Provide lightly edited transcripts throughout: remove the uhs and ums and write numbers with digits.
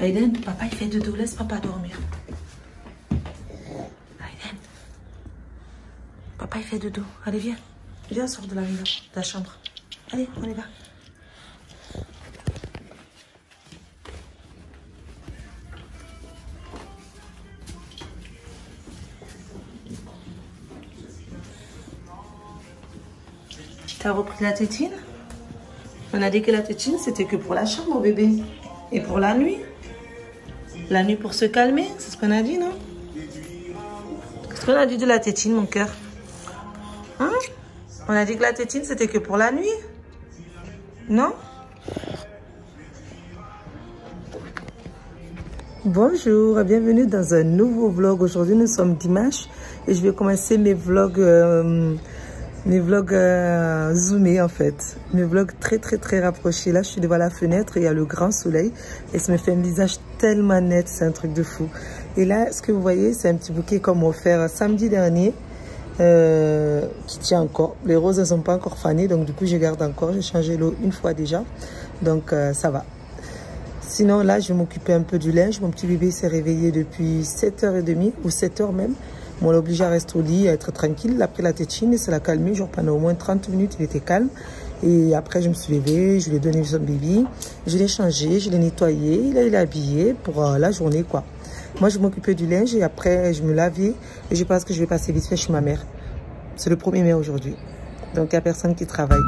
Aiden, papa il fait dodo, laisse papa dormir. Aiden. Papa il fait dodo. Allez, viens. Viens, sors de la maison, de la chambre. Allez, on y va. T'as repris la tétine? On a dit que la tétine, c'était que pour la chambre, bébé. Et pour la nuit. La nuit pour se calmer, c'est ce qu'on a dit, non? Qu'est-ce qu'on a dit de la tétine, mon cœur? Hein? On a dit que la tétine, c'était que pour la nuit? Non? Bonjour et bienvenue dans un nouveau vlog. Aujourd'hui, nous sommes dimanche et je vais commencer mes vlogs zoomés en fait. Mes vlogs très rapprochés. Là, je suis devant la fenêtre et il y a le grand soleil et ça me fait un visage tellement net, c'est un truc de fou. Et là, ce que vous voyez, c'est un petit bouquet qu'on m'a offert samedi dernier qui tient encore. Les roses, elles sont pas encore fanées, donc du coup, je garde encore. J'ai changé l'eau une fois déjà, donc ça va. Sinon, là, je vais m'occuper un peu du linge. Mon petit bébé s'est réveillé depuis 7h30 ou 7h même. On l'a obligé à rester au lit, à être tranquille. Il a pris la tétine et ça l'a calmé. Genre pendant au moins 30 minutes, il était calme. Et après, je me suis levée, je lui ai donné son bébé. Je l'ai changé, je l'ai nettoyé. Il est habillé pour la journée, quoi. Moi, je m'occupais du linge et après, je me lavais. Et je pense que je vais passer vite fait chez ma mère. C'est le 1er mai aujourd'hui. Donc, il n'y a personne qui travaille.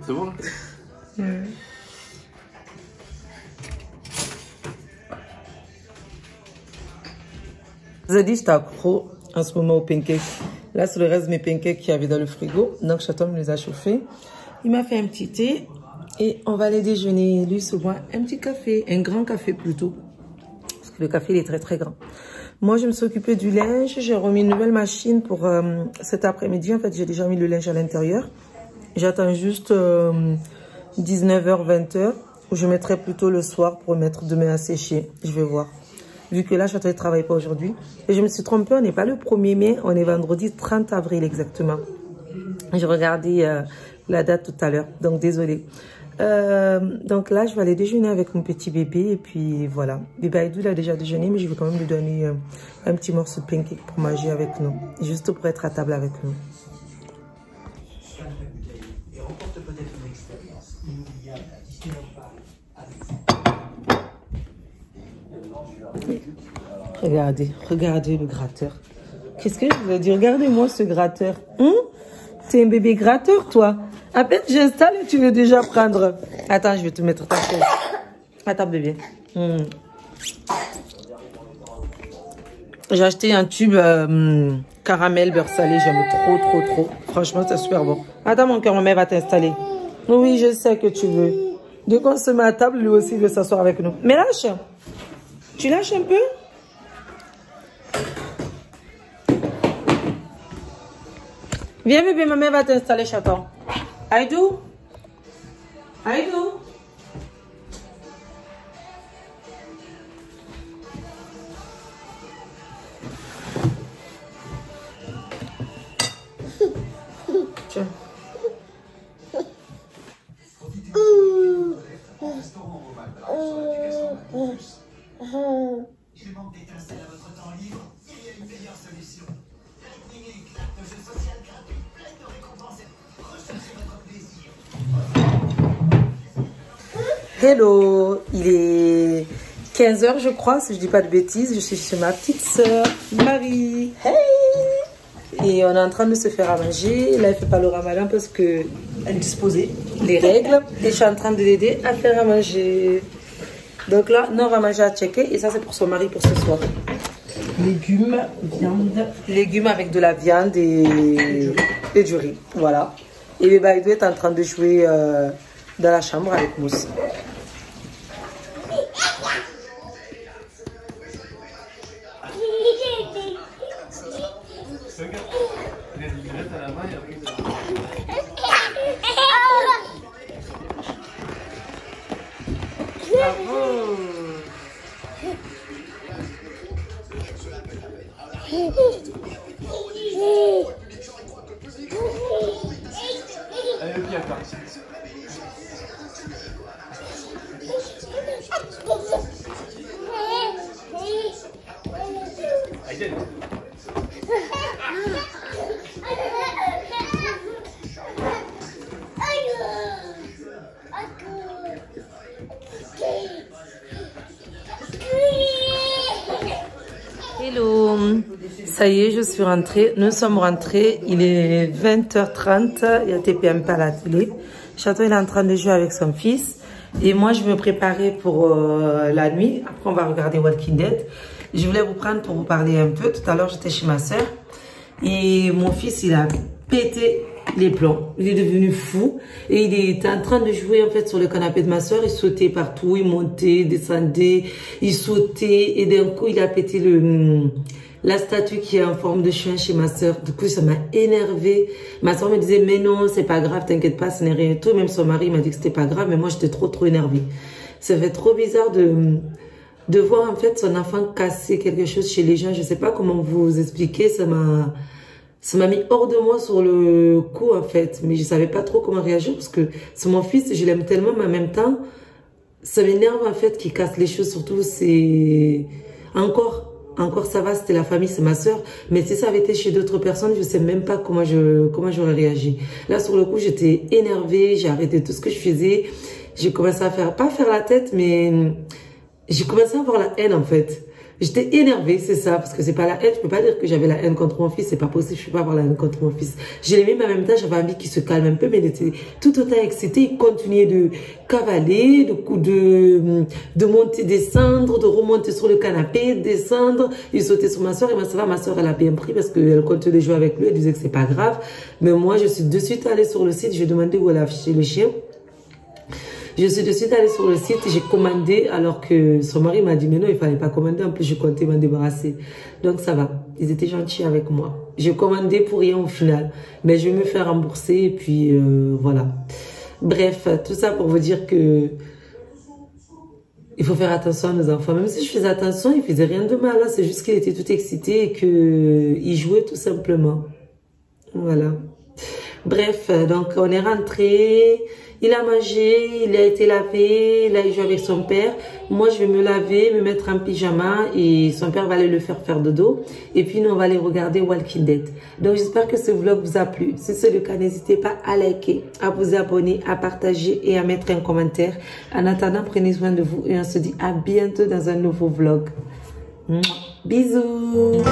C'est bon là? Je vous ai dit, j'étais accro en ce moment aux pancakes. Là, c'est le reste de mes pancakes qu'il y avait dans le frigo. Donc, Chaton me les a chauffés. Il m'a fait un petit thé et on va aller déjeuner. Lui se boit un petit café, un grand café plutôt. Parce que le café, il est très grand. Moi, je me suis occupée du linge. J'ai remis une nouvelle machine pour cet après-midi. En fait, j'ai déjà mis le linge à l'intérieur. J'attends juste 19h, 20h. Ou je mettrai plutôt le soir pour mettre demain à sécher. Je vais voir. Vu que là, Chaton ne travaille pas aujourd'hui. Et je me suis trompée, on n'est pas le 1er mai. On est vendredi 30 avril exactement. J'ai regardé la date tout à l'heure. Donc, désolée. Donc là, je vais aller déjeuner avec mon petit bébé. Et puis, voilà. Bébé Aïdou, il a déjà déjeuné. Mais je vais quand même lui donner un petit morceau de pancake pour manger avec nous. Juste pour être à table avec nous. Regardez le gratteur. Qu'est-ce que je veux dire? Regardez-moi ce gratteur. T'es un bébé gratteur, toi. À peine j'installe et tu veux déjà prendre. Attends, je vais te mettre ta chaise. Attends, bébé. J'ai acheté un tube caramel beurre salé. J'aime trop. Franchement, c'est super bon. Attends, mon cœur, ma mère va t'installer. Oui, je sais que tu veux. Dès qu'on se met à table, lui aussi veut s'asseoir avec nous. Mais lâche. Tu lâches un peu? Viens bébé, ma mère va t'installer chaton. Aïdou? Aïdou? Tiens. Hello, il est 15 h je crois, si je dis pas de bêtises. Je suis chez ma petite soeur Marie. Hey! Et on est en train de se faire à manger. Là, elle fait pas le ramadan parce que elle disposait les règles. Et je suis en train de l'aider à faire à manger. Donc là, nous on va manger à checker. Et ça, c'est pour son mari pour ce soir. Légumes, viande. Légumes avec de la viande et du riz. Voilà. Et bébé Aïdou est en train de jouer dans la chambre avec Mousse. Allez, le pied à part. Hello, ça y est, je suis rentrée. Nous sommes rentrés. Il est 20 h 30. Il y a TPMP à la télé. Chaton, il est en train de jouer avec son fils. Et moi, je me préparais pour la nuit. Après, on va regarder Walking Dead. Je voulais vous prendre pour vous parler un peu. Tout à l'heure, j'étais chez ma soeur. Et mon fils, il a pété les plombs. Il est devenu fou. Et il était en train de jouer en fait sur le canapé de ma soeur. Il sautait partout. Il montait, descendait. Il sautait. Et d'un coup, il a pété la statue qui est en forme de chien chez ma soeur. Du coup, ça m'a énervée. Ma soeur me disait, mais non, c'est pas grave, t'inquiète pas, ce n'est rien du tout. Même son mari m'a dit que c'était pas grave. Mais moi, j'étais trop énervée. Ça fait trop bizarre de voir en fait son enfant casser quelque chose chez les gens. Je sais pas comment vous expliquer. Ça m'a mis hors de moi sur le coup en fait. Mais je savais pas trop comment réagir parce que c'est mon fils, je l'aime tellement, mais en même temps, ça m'énerve en fait qu'il casse les choses. Surtout, c'est encore ça va, c'était la famille, c'est ma soeur. Mais si ça avait été chez d'autres personnes, je sais même pas comment j'aurais réagi. Là, sur le coup, j'étais énervée, j'ai arrêté tout ce que je faisais. J'ai commencé à pas faire la tête, mais j'ai commencé à avoir la haine en fait. J'étais énervée, c'est ça, parce que c'est pas la haine. Je peux pas dire que j'avais la haine contre mon fils, c'est pas possible, je peux pas avoir la haine contre mon fils. Je l'aimais, mais en même temps, j'avais envie qu'il se calme un peu, mais il était tout autant excité. Il continuait de cavaler, de monter, descendre, de remonter sur le canapé, descendre. Il sautait sur ma soeur, et ma soeur, elle a bien pris parce qu'elle continuait de jouer avec lui, elle disait que c'est pas grave. Mais moi, je suis de suite allée sur le site, j'ai demandé où elle a affiché le chien. Je suis de suite allée sur le site, j'ai commandé alors que son mari m'a dit mais non, il fallait pas commander, en plus je comptais m'en débarrasser. Donc ça va, ils étaient gentils avec moi. J'ai commandé pour rien au final, mais je vais me faire rembourser et puis voilà. Bref, tout ça pour vous dire que il faut faire attention à nos enfants. Même si je faisais attention, il faisait rien de mal, c'est juste qu'il était tout excité et qu'il jouait tout simplement. Voilà. Bref, donc on est rentré. Il a mangé, il a été lavé, là il joue avec son père. Moi je vais me laver, me mettre en pyjama et son père va aller le faire dodo. Et puis nous on va aller regarder Walking Dead. Donc j'espère que ce vlog vous a plu. Si c'est le cas, n'hésitez pas à liker, à vous abonner, à partager et à mettre un commentaire. En attendant, prenez soin de vous et on se dit à bientôt dans un nouveau vlog. Bisous.